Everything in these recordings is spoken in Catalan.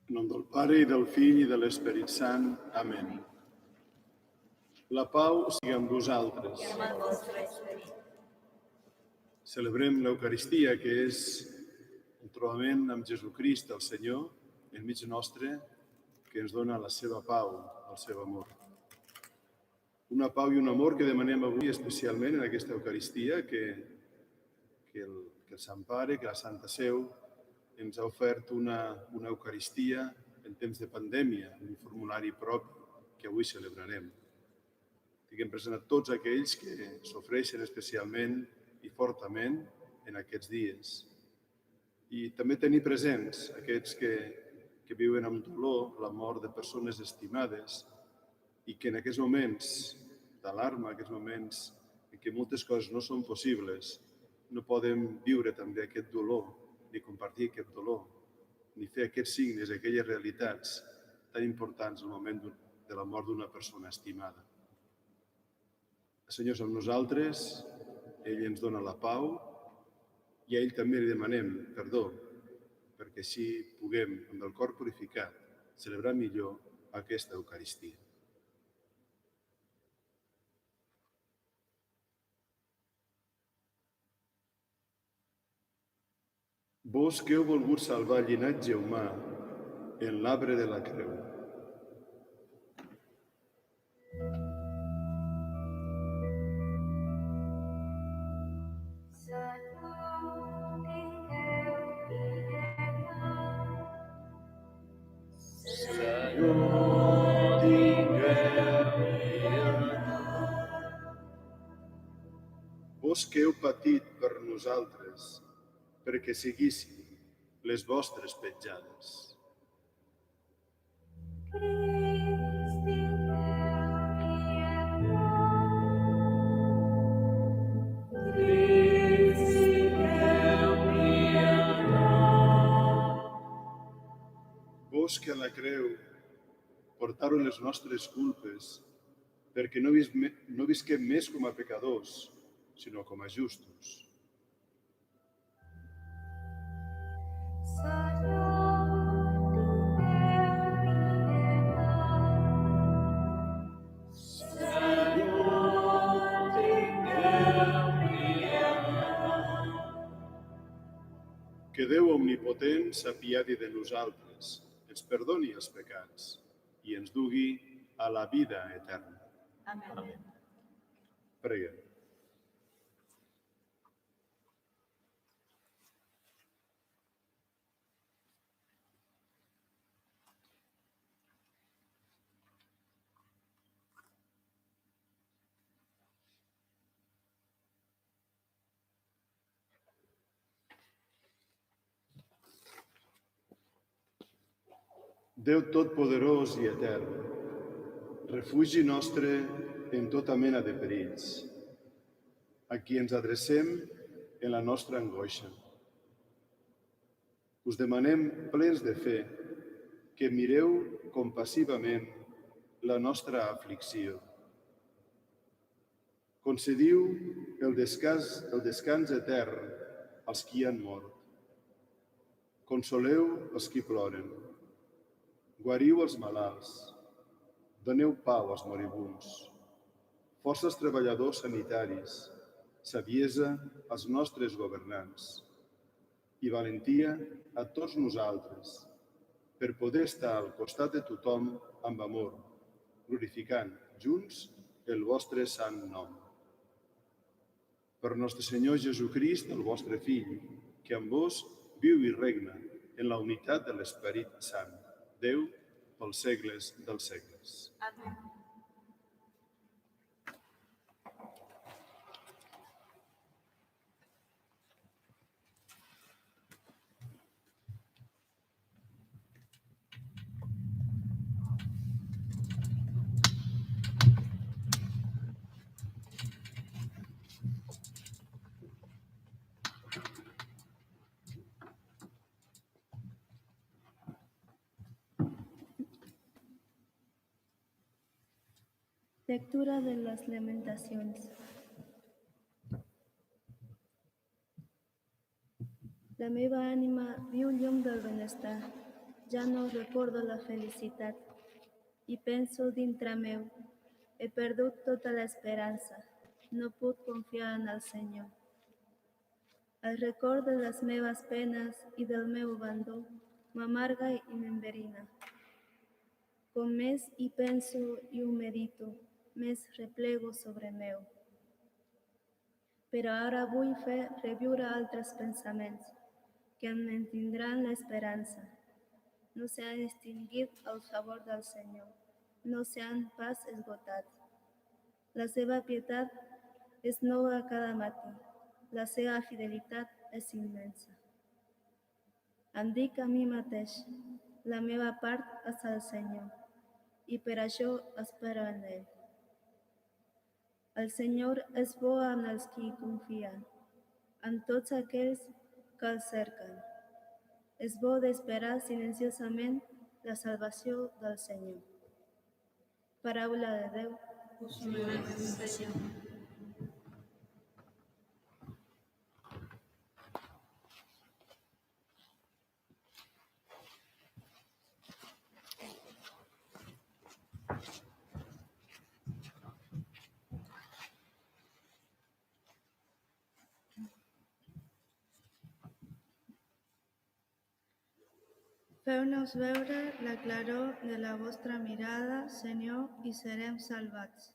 En nom del Pare, i del Fill, i de l'Esperit Sant. Amén. La pau sigui amb vosaltres. I amb el vostre esperit. Celebrem l'Eucaristia, que és el trobament amb Jesucrist, el Senyor, enmig nostre, que ens dona la seva pau, el seu amor. Una pau i un amor que demanem avui especialment en aquesta Eucaristia, que el Sant Pare, que la Santa Seu, ens ha ofert una Eucaristia en temps de pandèmia, un formulari propi que avui celebrarem. Tinguem present a tots aquells que s'ofreixen especialment i fortament en aquests dies. I també tenir presents aquests que viuen amb dolor la mort de persones estimades i que en aquests moments d'alarma, aquests moments en què moltes coses no són possibles, no poden viure també aquest dolor, ni compartir aquest dolor, ni fer aquests signes, aquelles realitats tan importants al moment de la mort d'una persona estimada. El Senyor és amb nosaltres, ell ens dona la pau i a ell també li demanem perdó, perquè així puguem, amb el cor purificat, celebrar millor aquesta Eucaristia. Vos que heu volgut salvar el llinatge humà en l'arbre de la creu. Vos que heu patit per nosaltres, perquè seguíssim les vostres petjades. Vos que a la creu portàreu les nostres culpes, perquè no visquem més com a pecadors, sinó com a justos. Que Déu omnipotent s'apiadi de nosaltres, ens perdoni els pecats i ens dugui a la vida eterna. Amén. Preguem. Déu Totpoderós i Etern, refugi nostre en tota mena de perills, a qui ens adrecem en la nostra angoixa. Us demanem plens de fe que mireu compassivament la nostra aflicció. Concediu el descans etern als qui han mort. Consoleu els qui ploren. Guariu els malalts. Doneu pau als moribunds. Força als treballadors sanitaris. Saviesa als nostres governants. I valentia a tots nosaltres, per poder estar al costat de tothom amb amor, glorificant junts el vostre sant nom. Per nostre Senyor Jesucrist, el vostre Fill, que amb vos viu i regna en la unitat de l'Esperit Sant, Déu, pels segles dels segles. Amén. Lectura de las Lamentaciones. La meva ànima viu llum del benestar. ja no recordo la felicitat. I penso dintre meu, he perdut tota l'esperança, no puc confiar en el Senyor. El record de les meves penes i del meu abandó m'amarga i m'enverina. Com més hi penso i ho medito, més replego sobre meu. Però ara vull fer reviure altres pensaments que em mantindran l'esperança. No s'han extingit al favor del Senyor, no s'han pas esgotat. La seva pietat és nova cada matí, la seva fidelitat és immensa. Em dic a mi mateix, la meva part és el Senyor, i per això espero en ell. El Senyor és bo amb els que hi confien, amb tots aquells que el cerquen. És bo d'esperar silenciosament la salvació del Senyor. Paraula de Déu. Us loem, Senyor. Feu-nos veure la claror de la vostra mirada, Senyor, i serem salvats.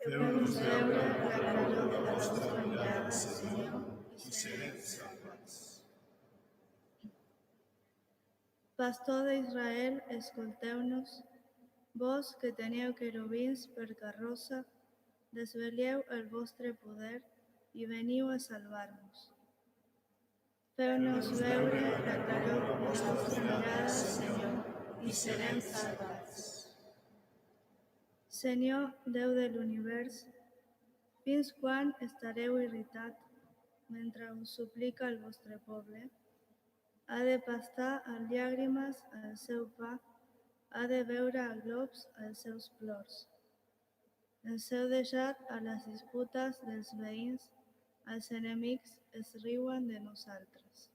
Feu-nos veure la claror de la vostra mirada, Senyor, i serem salvats. Pastor d'Israel, escolteu-nos. Vos que teniu querubins per carrossa, desvetlleu el vostre poder i veniu a salvar-nos. Feu-nos veure la claror de la vostra mirada, Senyor, i serem salvats. Senyor, Déu de l'univers, fins quan estareu irritat mentre us suplica el vostre poble? Ha de pastar amb llàgrimes el seu pa, ha de veure a globs els seus plors. Ens heu deixat a les disputes dels veïns, els enemics es riuen de nosaltres.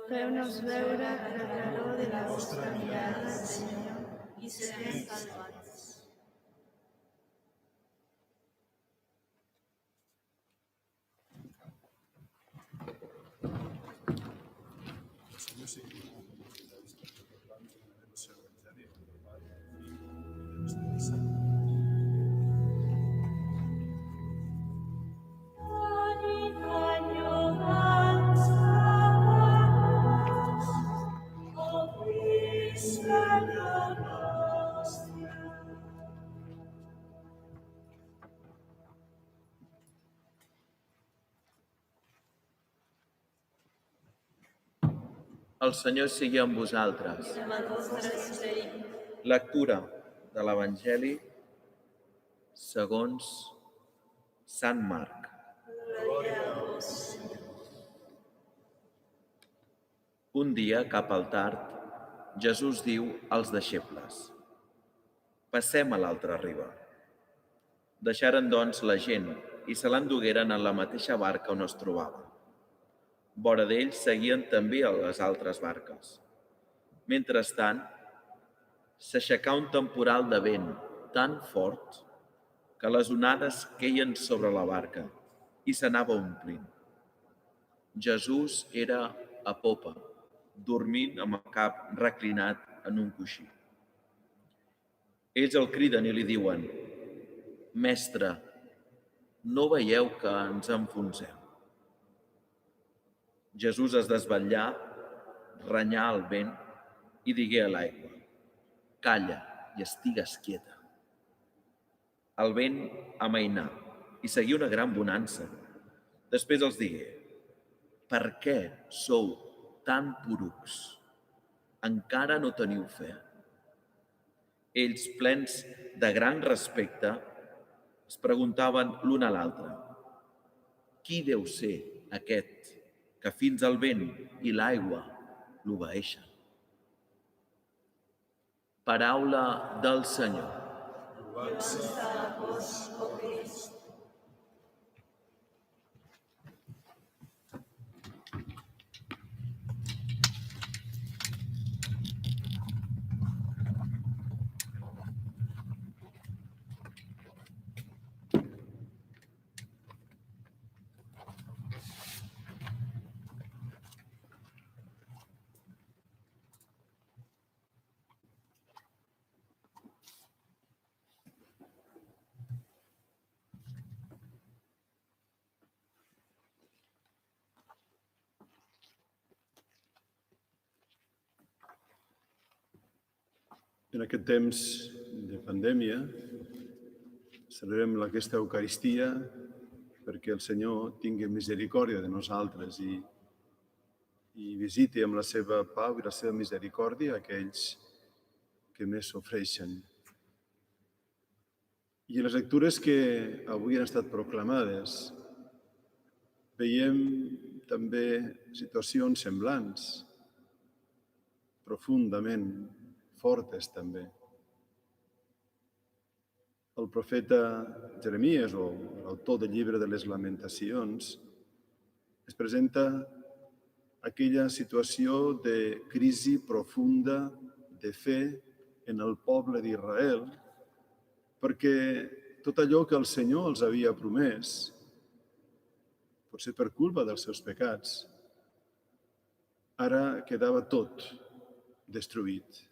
Feu-nos veure la claror de la vostra mirada, Senyor, i serem salvats. El Senyor sigui amb vosaltres. Proclamem el seu evangeli del Pare, del Fill i de l'Espírit Sant. El Senyor sigui amb vosaltres. Amb el vostre esperit. Lectura de l'Evangeli segons Sant Marc. Un dia, cap al tard, Jesús diu als deixebles: «Passem a l'altra riba». Deixaren, doncs, la gent i se l'endugueren en la mateixa barca on es trobava. Vora d'ells seguien també les altres barques. Mentrestant, s'aixecà un temporal de vent tan fort que les onades queien sobre la barca i s'anava omplint. Jesús era a popa, dormint amb el cap reclinat en un coixí. Ells el criden i li diuen: «Mestre, no veieu que ens enfonsem?» Jesús es desvetllà, renyà el vent i digué a l'aigua: «Calla i estigues quieta». El vent amainà i seguí una gran bonança. Després els digué: «Per què sou tan porucs? Encara no teniu fe?» Ells, plens de gran respecte, es preguntaven l'un a l'altre: «Qui deu ser aquest que fins al vent i l'aigua l'obeeixen?» Paraula del Senyor. En aquest temps de pandèmia celebrem aquesta Eucaristia perquè el Senyor tingui misericòrdia de nosaltres i visiti amb la seva pau i la seva misericòrdia aquells que més sofreixen. I en les lectures que avui han estat proclamades veiem també situacions semblants, profundament fortes també. El profeta Jeremies, o l'autor del llibre de les Lamentacions, es presenta aquella situació de crisi profunda de fe en el poble d'Israel, perquè tot allò que el Senyor els havia promès, potser per culpa dels seus pecats, ara quedava tot destruït.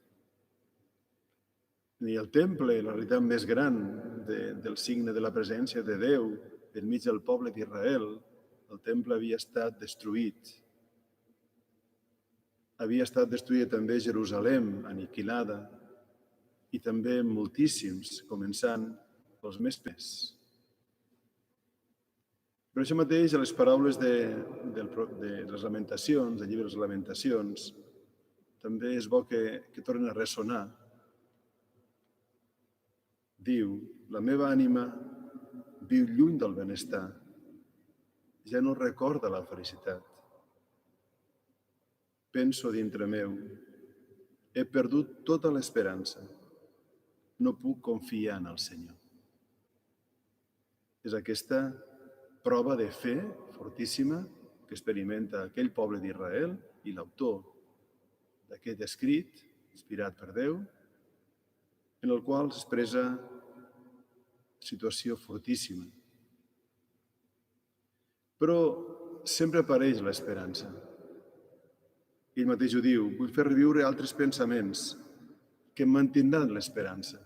Ni el temple, la realitat més gran del signe de la presència de Déu enmig del poble d'Israel, el temple havia estat destruït. Havia estat destruïda també Jerusalem, aniquilada, i també moltíssims, començant pels més pes. Per això mateix, a les paraules de les Lamentacions, del llibre de les Lamentacions, també és bo que tornen a ressonar. Diu, la meva ànima viu lluny del benestar, ja no recorda la felicitat. Penso dintre meu, he perdut tota l'esperança, no puc confiar en el Senyor. És aquesta prova de fe fortíssima que experimenta aquell poble d'Israel i l'autor d'aquest escrit, inspirat per Déu, en el qual s'expressa situació fortíssima. Però sempre apareix l'esperança. Ell mateix ho diu, vull fer reviure altres pensaments que em mantindran l'esperança.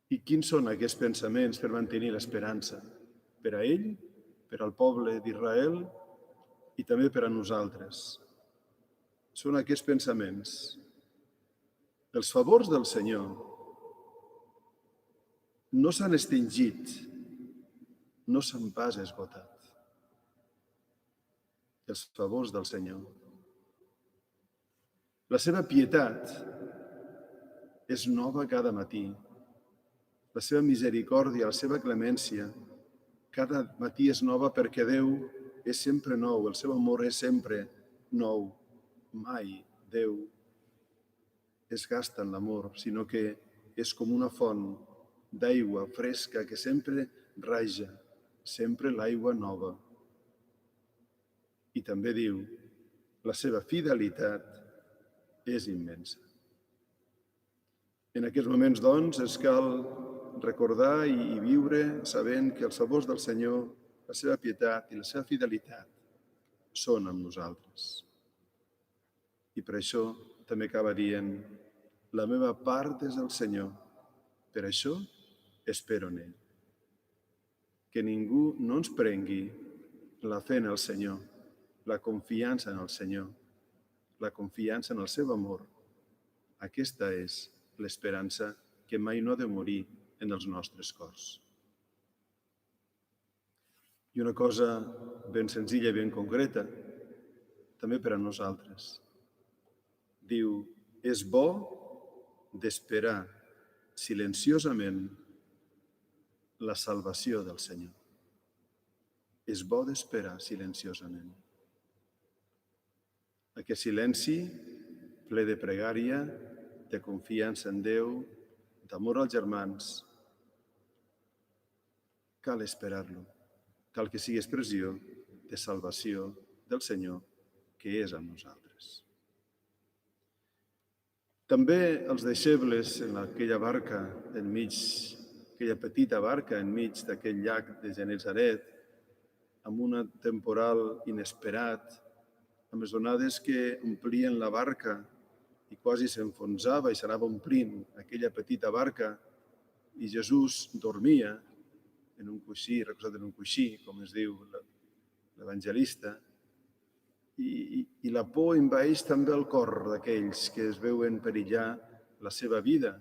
I quins són aquests pensaments per mantenir l'esperança? Per a ell, per al poble d'Israel i també per a nosaltres. Són aquests pensaments. Els favors del Senyor no s'han extingit, no s'han pas esgotat. Els favors del Senyor. La seva pietat és nova cada matí. La seva misericòrdia, la seva clemència, cada matí és nova perquè Déu és sempre nou, el seu amor és sempre nou. Mai Déu es gasta en l'amor, sinó que és com una font d'aigua fresca que sempre raja, sempre l'aigua nova. I també diu, la seva fidelitat és immensa. En aquests moments, doncs, ens cal recordar i viure sabent que els favors del Senyor, la seva pietat i la seva fidelitat són amb nosaltres. I per això també acaba dient, la meva part és el Senyor, per això espero en ell. Que ningú no ens prengui la fe en el Senyor, la confiança en el Senyor, la confiança en el seu amor. Aquesta és l'esperança que mai no ha de morir en els nostres cors. I una cosa ben senzilla i ben concreta, també per a nosaltres. Diu, és bo d'esperar silenciosament la salvació del Senyor. És bo d'esperar silenciosament. Aquest silenci, ple de pregària, de confiança en Déu, d'amor als germans, cal esperar-lo. Cal que sigui expressió de salvació del Senyor, que és amb nosaltres. També els deixebles en aquella barca enmig, aquella petita barca enmig d'aquell llac de Genesaret, amb un temporal inesperat, amb les onades que omplien la barca i quasi s'enfonsava i s'anava omplint aquella petita barca, i Jesús dormia en un coixí, recolzat en un coixí, com es diu l'evangelista, I la por envaeix també el cor d'aquells que es veuen perillar la seva vida.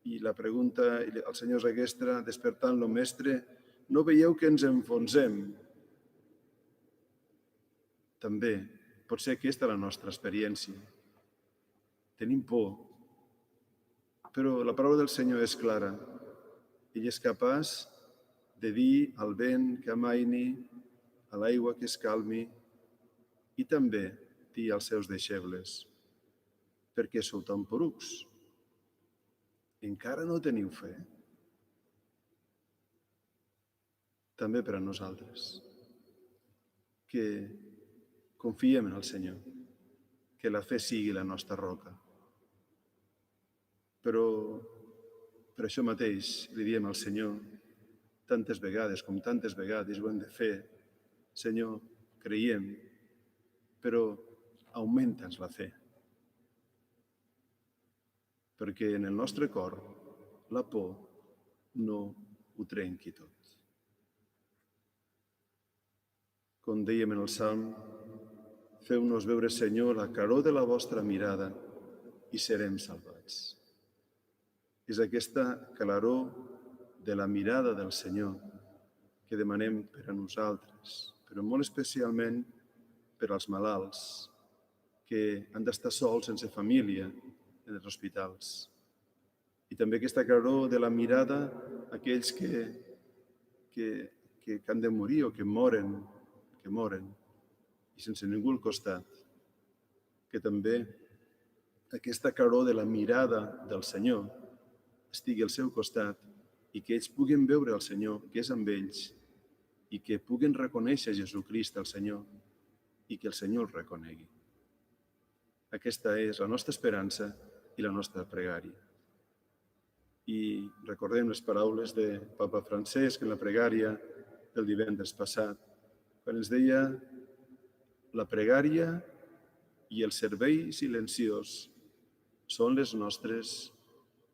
I la pregunta al Senyor és aquesta, despertant-lo, Mestre, no veieu que ens enfonsem? També pot ser aquesta la nostra experiència. Tenim por, però la paraula del Senyor és clara. Ell és capaç de dir al vent que amaini, a l'aigua que es calmi, i també dir als seus deixebles: per què sou tan porucs? Encara no teniu fe? També per a nosaltres, que confiem en el Senyor, que la fe sigui la nostra roca. Però per això mateix li diem al Senyor, tantes vegades com tantes vegades ho hem de fer: Senyor, creiem, però augmenta'ns la fe. Perquè en el nostre cor la por no ho trenqui tot. Com dèiem en el Salm, feu-nos veure, Senyor, la claror de la vostra mirada i serem salvats. És aquesta claror de la mirada del Senyor que demanem per a nosaltres, però molt especialment per als malalts que han d'estar sols, sense família, en els hospitals. I també aquesta claror de la mirada a aquells que han de morir o que moren, i sense ningú al costat. Que també aquesta claror de la mirada del Senyor estigui al seu costat i que ells puguen veure el Senyor, que és amb ells, i que puguen reconèixer Jesucrist, el Senyor, i que el Senyor el reconegui. Aquesta és la nostra esperança i la nostra pregària. I recordem les paraules de Papa Francesc en la pregària del divendres passat, quan ens deia: la pregària i el servei silenciós són les nostres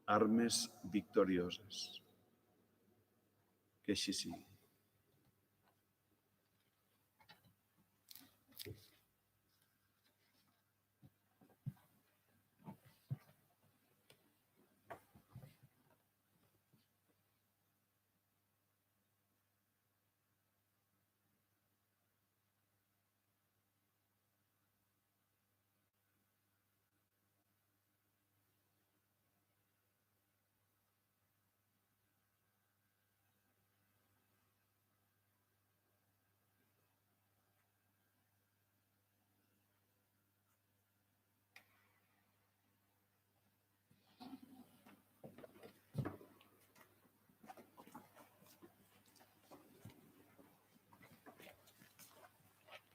armes victorioses. Que així sigui.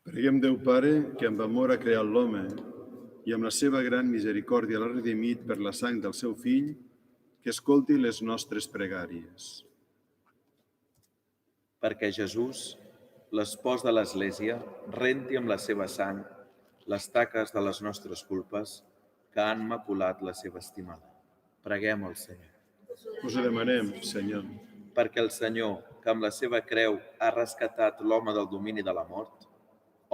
Preguem Déu Pare, que amb amor ha creat l'home i amb la seva gran misericòrdia l'ha redimit per la sang del seu fill, que escolti les nostres pregàries. Perquè Jesús, l'espòs de l'Església, renti amb la seva sang les taques de les nostres culpes que han maculat la seva estimada. Preguem al Senyor. Us ho demanem, Senyor. Perquè el Senyor, que amb la seva creu ha rescatat l'home del domini de la mort,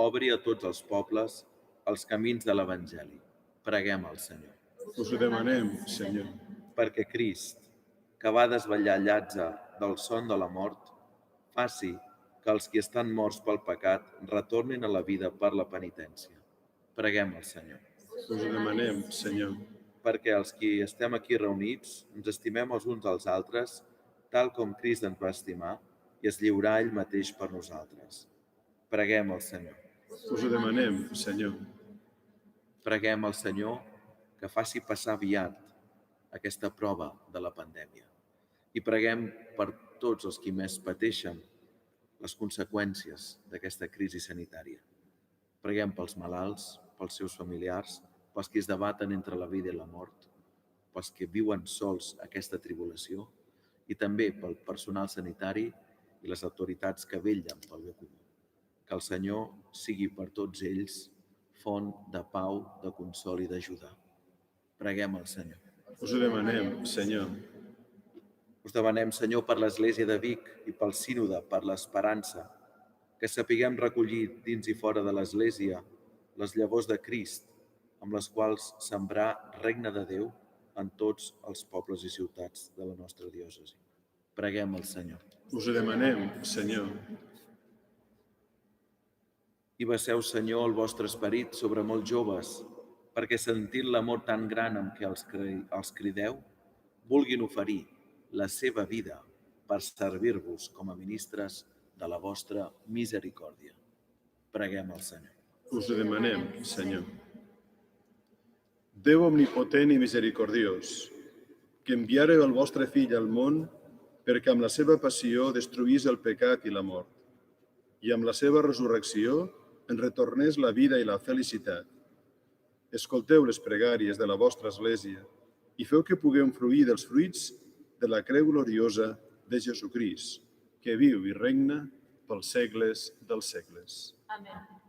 obri a tots els pobles els camins de l'Evangeli. Preguem al Senyor. Us ho demanem, Senyor. Perquè Crist, que va desvetllar Llàtzer del son de la mort, faci que els qui estan morts pel pecat retornin a la vida per la penitència. Preguem al Senyor. Us ho demanem, Senyor. Perquè els qui estem aquí reunits ens estimem els uns als altres, tal com Crist ens va estimar i es lliurà ell mateix per nosaltres. Preguem al Senyor. Us ho demanem, Senyor. Preguem al Senyor que faci passar aviat aquesta prova de la pandèmia. I preguem per tots els qui més pateixen les conseqüències d'aquesta crisi sanitària. Preguem pels malalts, pels seus familiars, pels qui es debaten entre la vida i la mort, pels que viuen sols aquesta tribulació i també pel personal sanitari i les autoritats que vetllen pel bé comú. Que el Senyor sigui per tots ells font de pau, de consol i d'ajuda. Preguem al Senyor. Us ho demanem, Senyor. Us demanem, Senyor, per l'Església de Vic i pel Sínode per l'esperança, que sapiguem recollir dins i fora de l'Església les llavors de Crist, amb les quals sembrar regne de Déu en tots els pobles i ciutats de la nostra diòcesi. Preguem al Senyor. Us ho demanem, Senyor. I vesseu, Senyor, el vostre esperit sobre molts joves, perquè sentint l'amor tan gran amb què els crideu, vulguin oferir la seva vida per servir-vos com a ministres de la vostra misericòrdia. Preguem al Senyor. Us ho demanem, Senyor. Déu omnipotent i misericordiós, que enviareu el vostre Fill al món perquè amb la seva passió destruís el pecat i la mort, i amb la seva resurrecció en retornés la vida i la felicitat. Escolteu les pregàries de la vostra Església i feu que puguem fruir dels fruits de la creu gloriosa de Jesucrist, que viu i regna pels segles dels segles. Amén.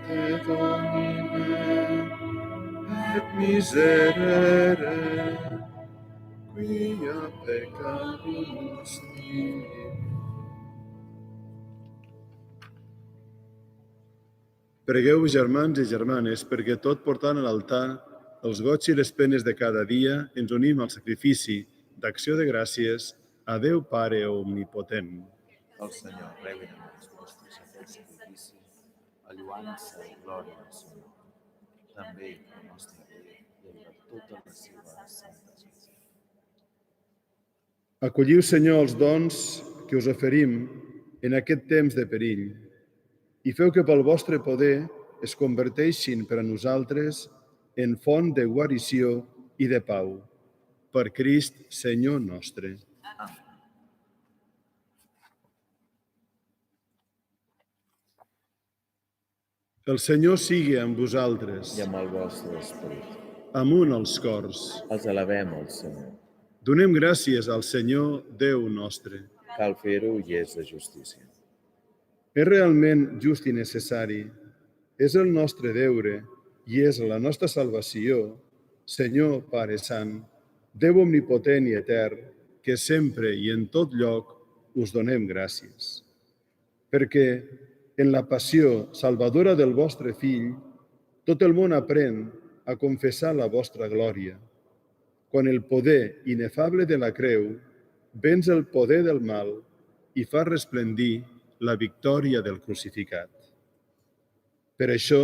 Te Domine, et miserere, quia peccavimus nostri. Pregueu, germans i germanes, perquè tot portant a l'altar els goig i les penes de cada dia ens unim al sacrifici d'acció de gràcies a Déu Pare Omnipotent. El Senyor rebi amb els vostres sacrificis, alluant-se i glòria al Senyor, també el nostre Déu i a tota la seva santa Església. Acolliu, Senyor, els dons que us oferim en aquest temps de perill i feu que pel vostre poder es converteixin per a nosaltres en font de guarició i de pau. Per Crist, Senyor nostre. El Senyor sigui amb vosaltres, I amb el vostre esperit. amunt els cors. Els alabem al Senyor. Donem gràcies al Senyor Déu nostre. Cal fer-ho i és de justícia. És realment just i necessari. És el nostre deure i és la nostra salvació, Senyor Pare Sant, Déu omnipotent i etern, que sempre i en tot lloc us donem gràcies. Perquè en la passió salvadora del vostre Fill, tot el món aprèn a confessar la vostra glòria. Quan el poder inefable de la creu venç el poder del mal i fa resplendir la victòria del crucificat. Per això,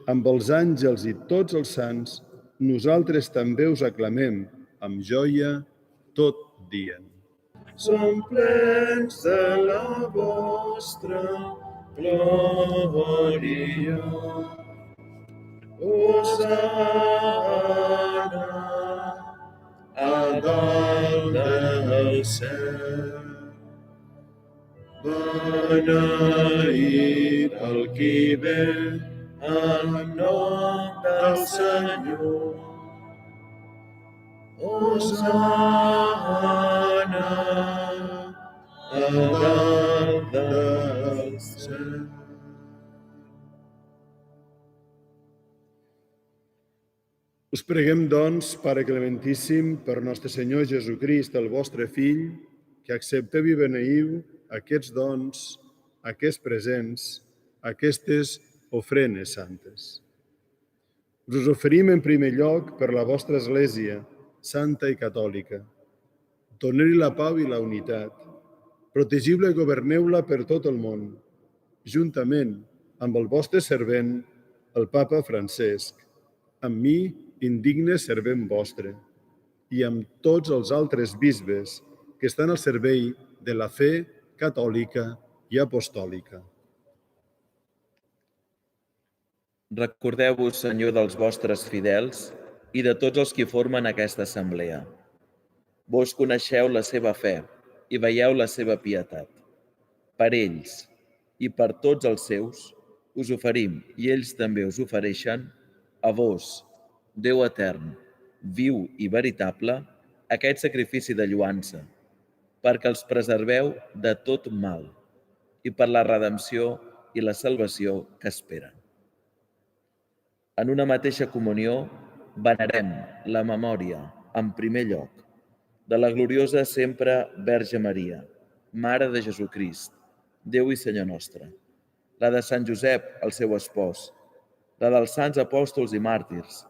amb els àngels i tots els sants, nosaltres també us aclamem amb joia tot dient. Som plens de la vostra glòria. Hosana a dalt del cel. Beneït el qui ve en nom del Senyor. Hosana a dalt del cel. Us preguem, doncs, Pare Clementíssim, per nostre Senyor Jesucrist, el vostre Fill, que accepteu i beneiu aquests dons, aquests presents, aquestes ofrenes santes. Us oferim en primer lloc per la vostra Església, santa i catòlica. Doneu-li la pau i la unitat. Protegiu-la i governeu-la per tot el món, juntament amb el vostre servent, el Papa Francesc, amb mi, indigne servent vostre, i amb tots els altres bisbes que estan al servei de la fe catòlica i apostòlica. Recordeu-vos, Senyor, dels vostres fidels i de tots els que formen aquesta assemblea. Vos coneixeu la seva fe i veieu la seva pietat. Per ells i per tots els seus us oferim, i ells també us ofereixen, a vos, Déu etern, viu i veritable, aquest sacrifici de lloança, perquè els preserveu de tot mal i per la redempció i la salvació que esperen. En una mateixa comunió venerem la memòria, en primer lloc, de la gloriosa sempre Verge Maria, Mare de Jesucrist, Déu i Senyor nostre, la de Sant Josep, el seu espòs, la dels sants apòstols i màrtirs,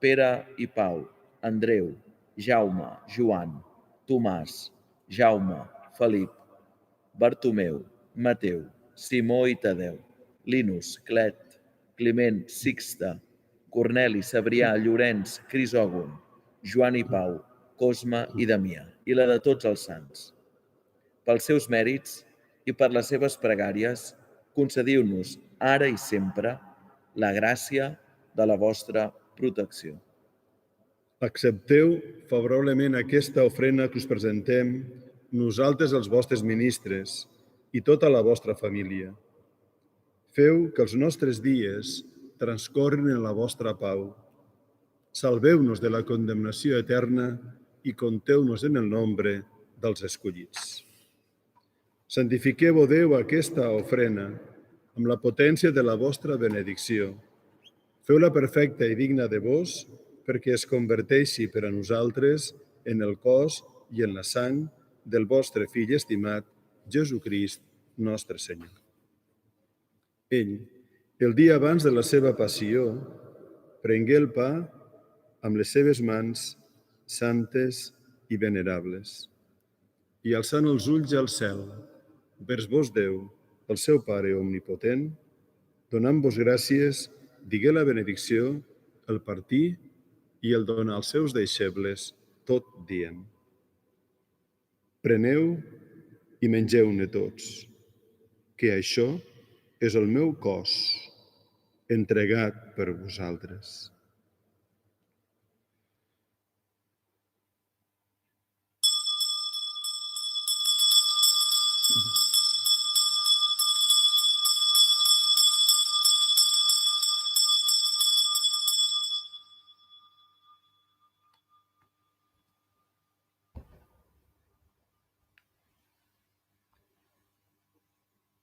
Pere i Pau, Andreu, Jaume, Joan, Tomàs, Jaume, Felip, Bartomeu, Mateu, Simó i Tadeu, Linus, Clet, Climent, Sixte, Corneli, Cebrià, Llorenç, Crisògon, Joan i Pau, Cosme i Damià, i la de tots els sants. Pels seus mèrits i per les seves pregàries, concediu-nos ara i sempre la gràcia de la vostra protecció. Accepteu favorablement aquesta ofrena que us presentem, nosaltres els vostres ministres i tota la vostra família. Feu que els nostres dies transcorren en la vostra pau. Salveu-nos de la condemnació eterna i compteu-nos en el nombre dels escollits. Santifiqueu, o Déu, aquesta ofrena amb la potència de la vostra benedicció. Feu-la perfecta i digna de vos, perquè es converteixi per a nosaltres en el cos i en la sang del vostre Fill estimat, Jesucrist, nostre Senyor. Ell, el dia abans de la seva passió, prengué el pa amb les seves mans santes i venerables, i alçant els ulls al cel, vers vos Déu, el seu Pare omnipotent, donant-vos gràcies, digué la benedicció, el partir i el donar als seus deixebles, tot dient: preneu i mengeu-ne tots, que això és el meu cos, entregat per vosaltres.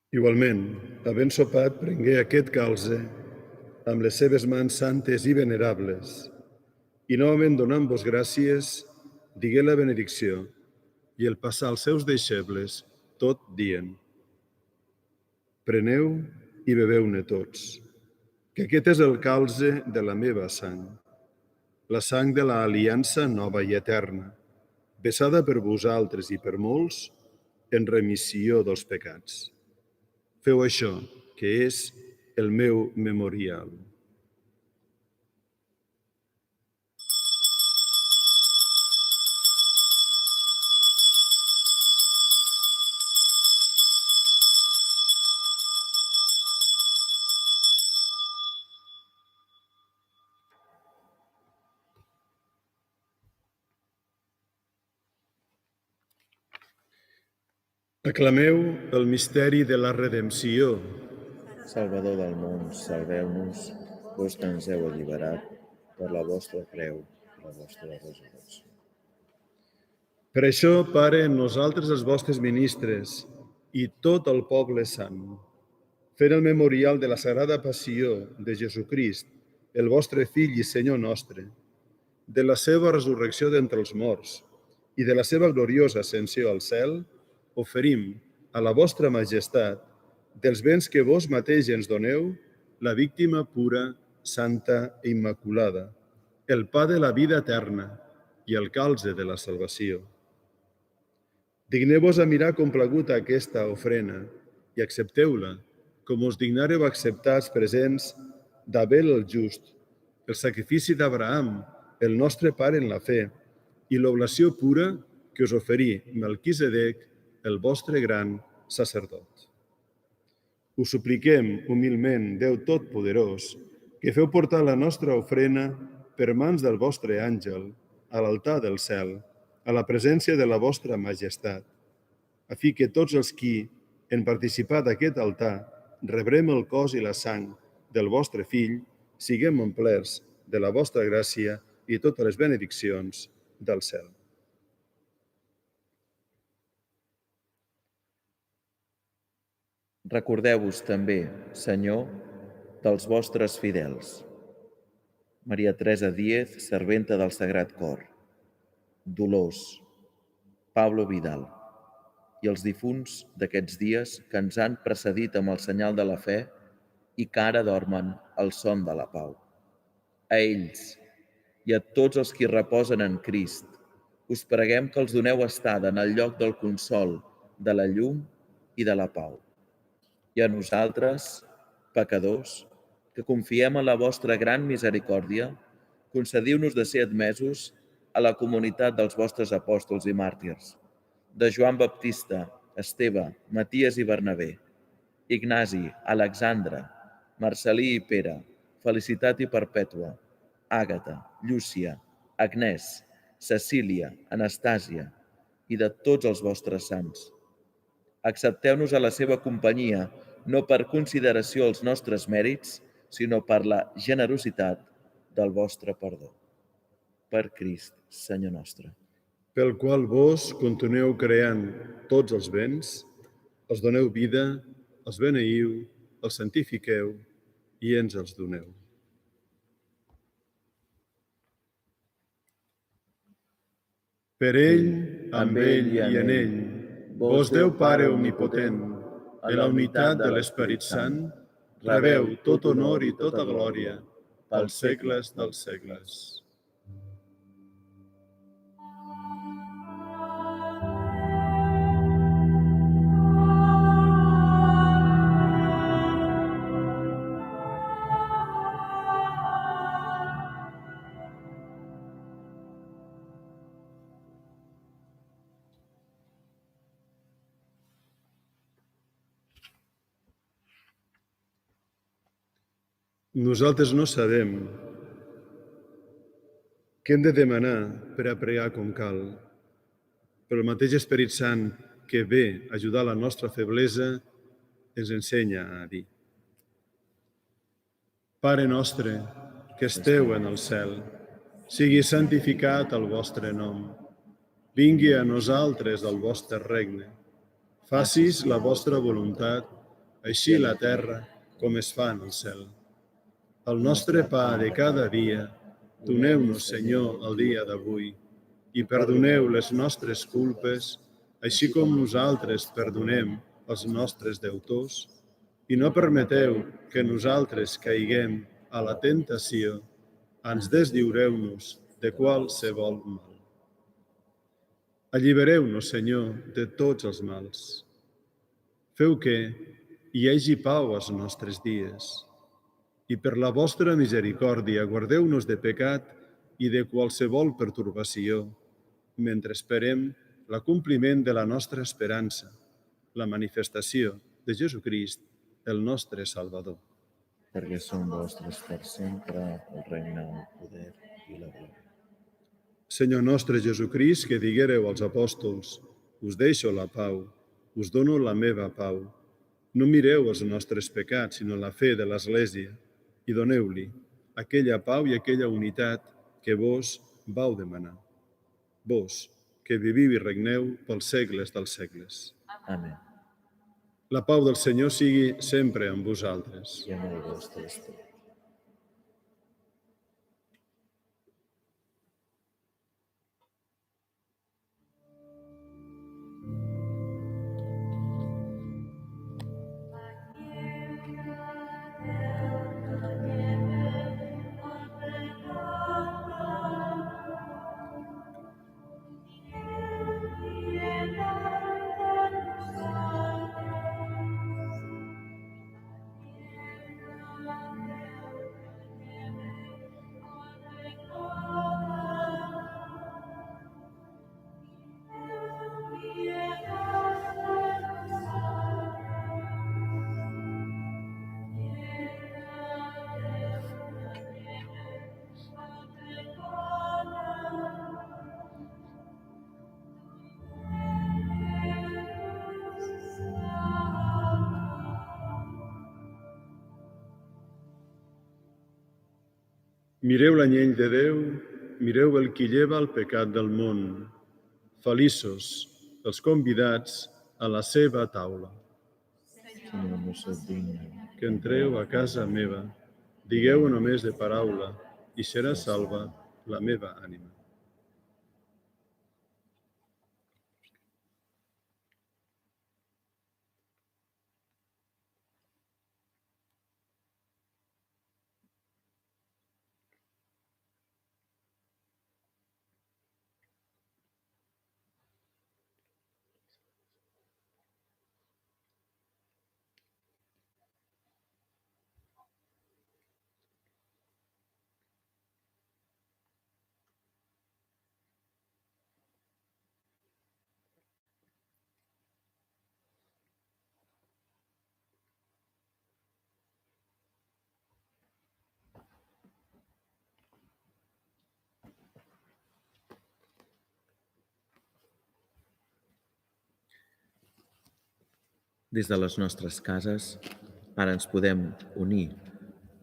Igualment, havent sopat, prengué aquest calze amb les seves mans santes i venerables, i novament donant-vos gràcies, digué la benedicció, i el passà als seus deixebles, tot dient: preneu i beveu-ne tots, que aquest és el calze de la meva sang, la sang de l'aliança nova i eterna, vessada per vosaltres i per molts en remissió dels pecats. Feu això, que és el meu memorial. Aclameu el misteri de la redempció. Salvador del món, salveu-nos, vos que ens heu alliberat per la vostra creu, per la vostra resurrecció. Per això, Pare, nosaltres els vostres ministres i tot el poble sant, fent el memorial de la sagrada passió de Jesucrist, el vostre Fill i Senyor nostre, de la seva resurrecció d'entre els morts i de la seva gloriosa ascensió al cel, oferim a la vostra majestat, dels béns que vos mateix ens doneu, la víctima pura, santa i immaculada, el pa de la vida eterna i el calze de la salvació. Digneu-vos a mirar complagut aquesta ofrena i accepteu-la, com us dignareu acceptar els presents d'Abel el just, el sacrifici d'Abraham, el nostre pare en la fe, i l'oblació pura que us oferí Melquisedec, el vostre gran sacerdot. Us supliquem humilment, Déu Totpoderós, que feu portar la nostra ofrena per mans del vostre àngel a l'altar del cel, a la presència de la vostra majestat, a fi que tots els qui, en participar d'aquest altar, rebrem el cos i la sang del vostre Fill, siguem omplerts de la vostra gràcia i totes les benediccions del cel. Recordeu-vos també, Senyor, dels vostres fidels. Maria Teresa Díez, serventa del Sagrat Cor. Dolors, Pablo Vidal i els difunts d'aquests dies que ens han precedit amb el senyal de la fe i que ara dormen el son de la pau. A ells i a tots els qui reposen en Crist, us preguem que els doneu estada en el lloc del consol, de la llum i de la pau. I a nosaltres, pecadors, que confiem en la vostra gran misericòrdia, concediu-nos de ser admesos a la comunitat dels vostres apòstols i màrtirs, de Joan Baptista, Esteve, Maties i Bernabé, Ignasi, Alexandre, Marcel·lí i Pere, Felicitat i Perpètua, Àgata, Llúcia, Agnès, Cecília, Anastàsia i de tots els vostres sants. Accepteu-nos a la seva companyia, no per consideració als nostres mèrits, sinó per la generositat del vostre perdó. Per Crist, Senyor nostre. Pel qual vos continueu creant tots els béns, els doneu vida, els beneiu, els santifiqueu i ens els doneu. Per ell, amb ell i en ell, vos Déu Pare omnipotent, en la unitat de l'Esperit Sant, rebeu tot honor i tota glòria pels segles dels segles. Nosaltres no sabem què hem de demanar per a pregar com cal, però el mateix Esperit Sant que ve a ajudar la nostra feblesa ens ensenya a dir: Pare nostre, que esteu en el cel, sigui santificat el vostre nom. Vingui a nosaltres el vostre regne. Facis la vostra voluntat, així a la terra com es fa en el cel. El nostre pa de cada dia, doneu-nos, Senyor, el dia d'avui, i perdoneu les nostres culpes, així com nosaltres perdonem els nostres deutors, i no permeteu que nosaltres caiguem a la tentació, ens deslliureu-nos de qualsevol mal. Allibereu-nos, Senyor, de tots els mals. Feu que hi hagi pau als nostres dies, i per la vostra misericòrdia guardeu-nos de pecat i de qualsevol pertorbació, mentre esperem l'acompliment de la nostra esperança, la manifestació de Jesucrist, el nostre Salvador. Perquè són vostres per sempre el regne, el poder i la glòria. Senyor nostre Jesucrist, que diguéreu als apòstols, us deixo la pau, Us dono la meva pau. No mireu els nostres pecats, sinó la fe de l'Església, i doneu-li aquella pau i aquella unitat que vos vau demanar. Vos, que viviu i regneu pels segles dels segles. Amén. La pau del Senyor sigui sempre amb vosaltres. I amb el vostre esperit. Mireu l'anyell de Déu, mireu el qui lleva el pecat del món. Feliços els convidats a la seva taula. Senyor, no soc digne Que entreu a casa meva, digueu només de paraula, i serà salva la meva ànima. Des de les nostres cases, ara ens podem unir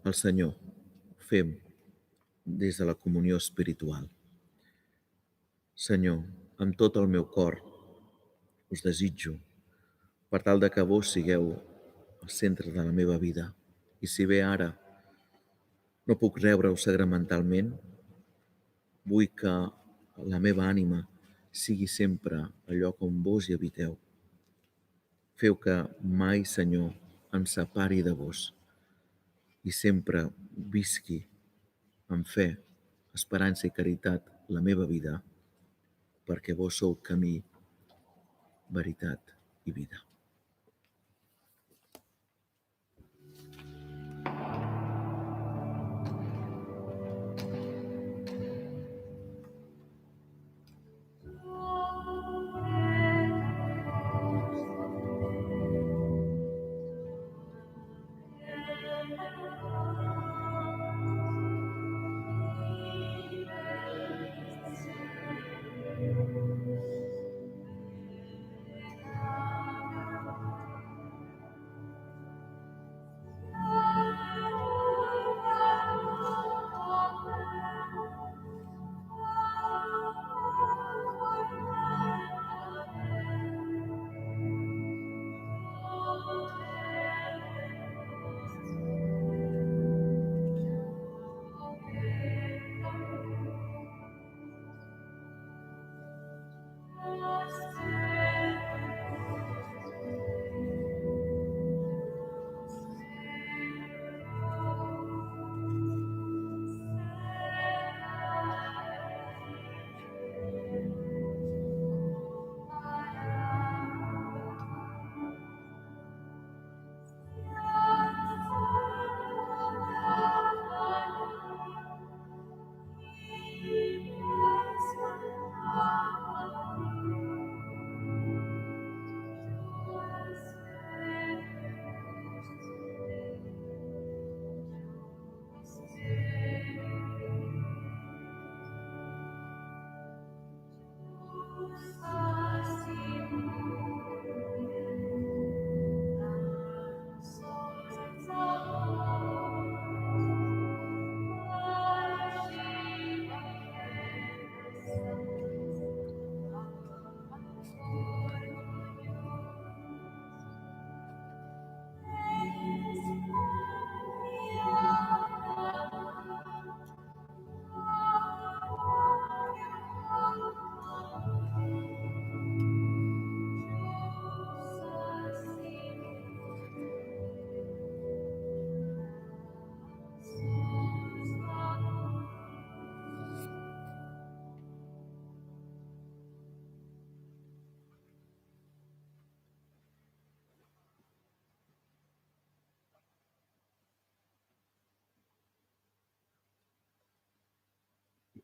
al Senyor. Ho fem des de la comunió espiritual. Senyor, amb tot el meu cor us desitjo per tal de que vos sigueu el centre de la meva vida. I si bé ara no puc rebre-ho sacramentalment, vull que la meva ànima sigui sempre allò on vos hi habiteu. Feu que mai, Senyor, em separi de vos i sempre visqui amb fe, esperança i caritat la meva vida, perquè vos sou camí, veritat i vida.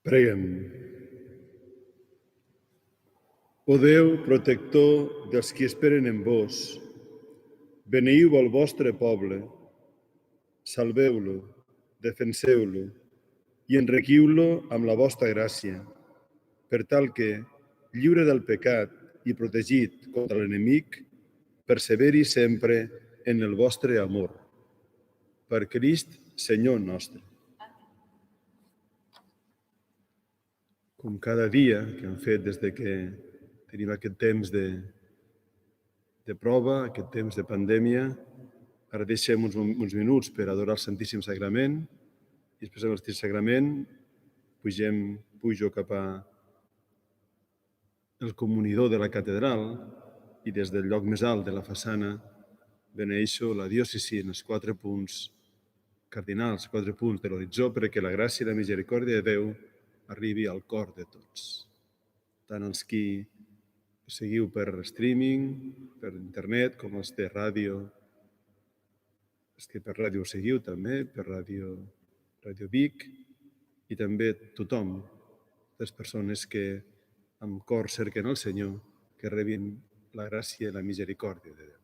Preguem. O Déu, protector dels qui esperen en vos, beneiu el vostre poble, salveu-lo, defenseu-lo i enriquiu-lo amb la vostra gràcia, per tal que, lliure del pecat i protegit contra l'enemic, perseveri sempre en el vostre amor. Per Crist, Senyor nostre. Com cada dia que hem fet des de que tenim aquest temps de prova, aquest temps de pandèmia, ara deixem uns minuts per adorar el Santíssim Sagrament i després del Santíssim Sagrament pujo cap a el comunidor de la catedral i des del lloc més alt de la façana beneixo la diòcesi en els 4 punts cardinals, 4 punts de l'horitzó, perquè la gràcia i la misericòrdia de Déu arribi al cor de tots. Tant els qui seguiu per streaming, per internet, com els de ràdio, els que per ràdio seguiu també, per ràdio Vic, i també tothom, les persones que amb cor cerquen el Senyor, que rebin la gràcia i la misericòrdia de Déu.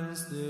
desde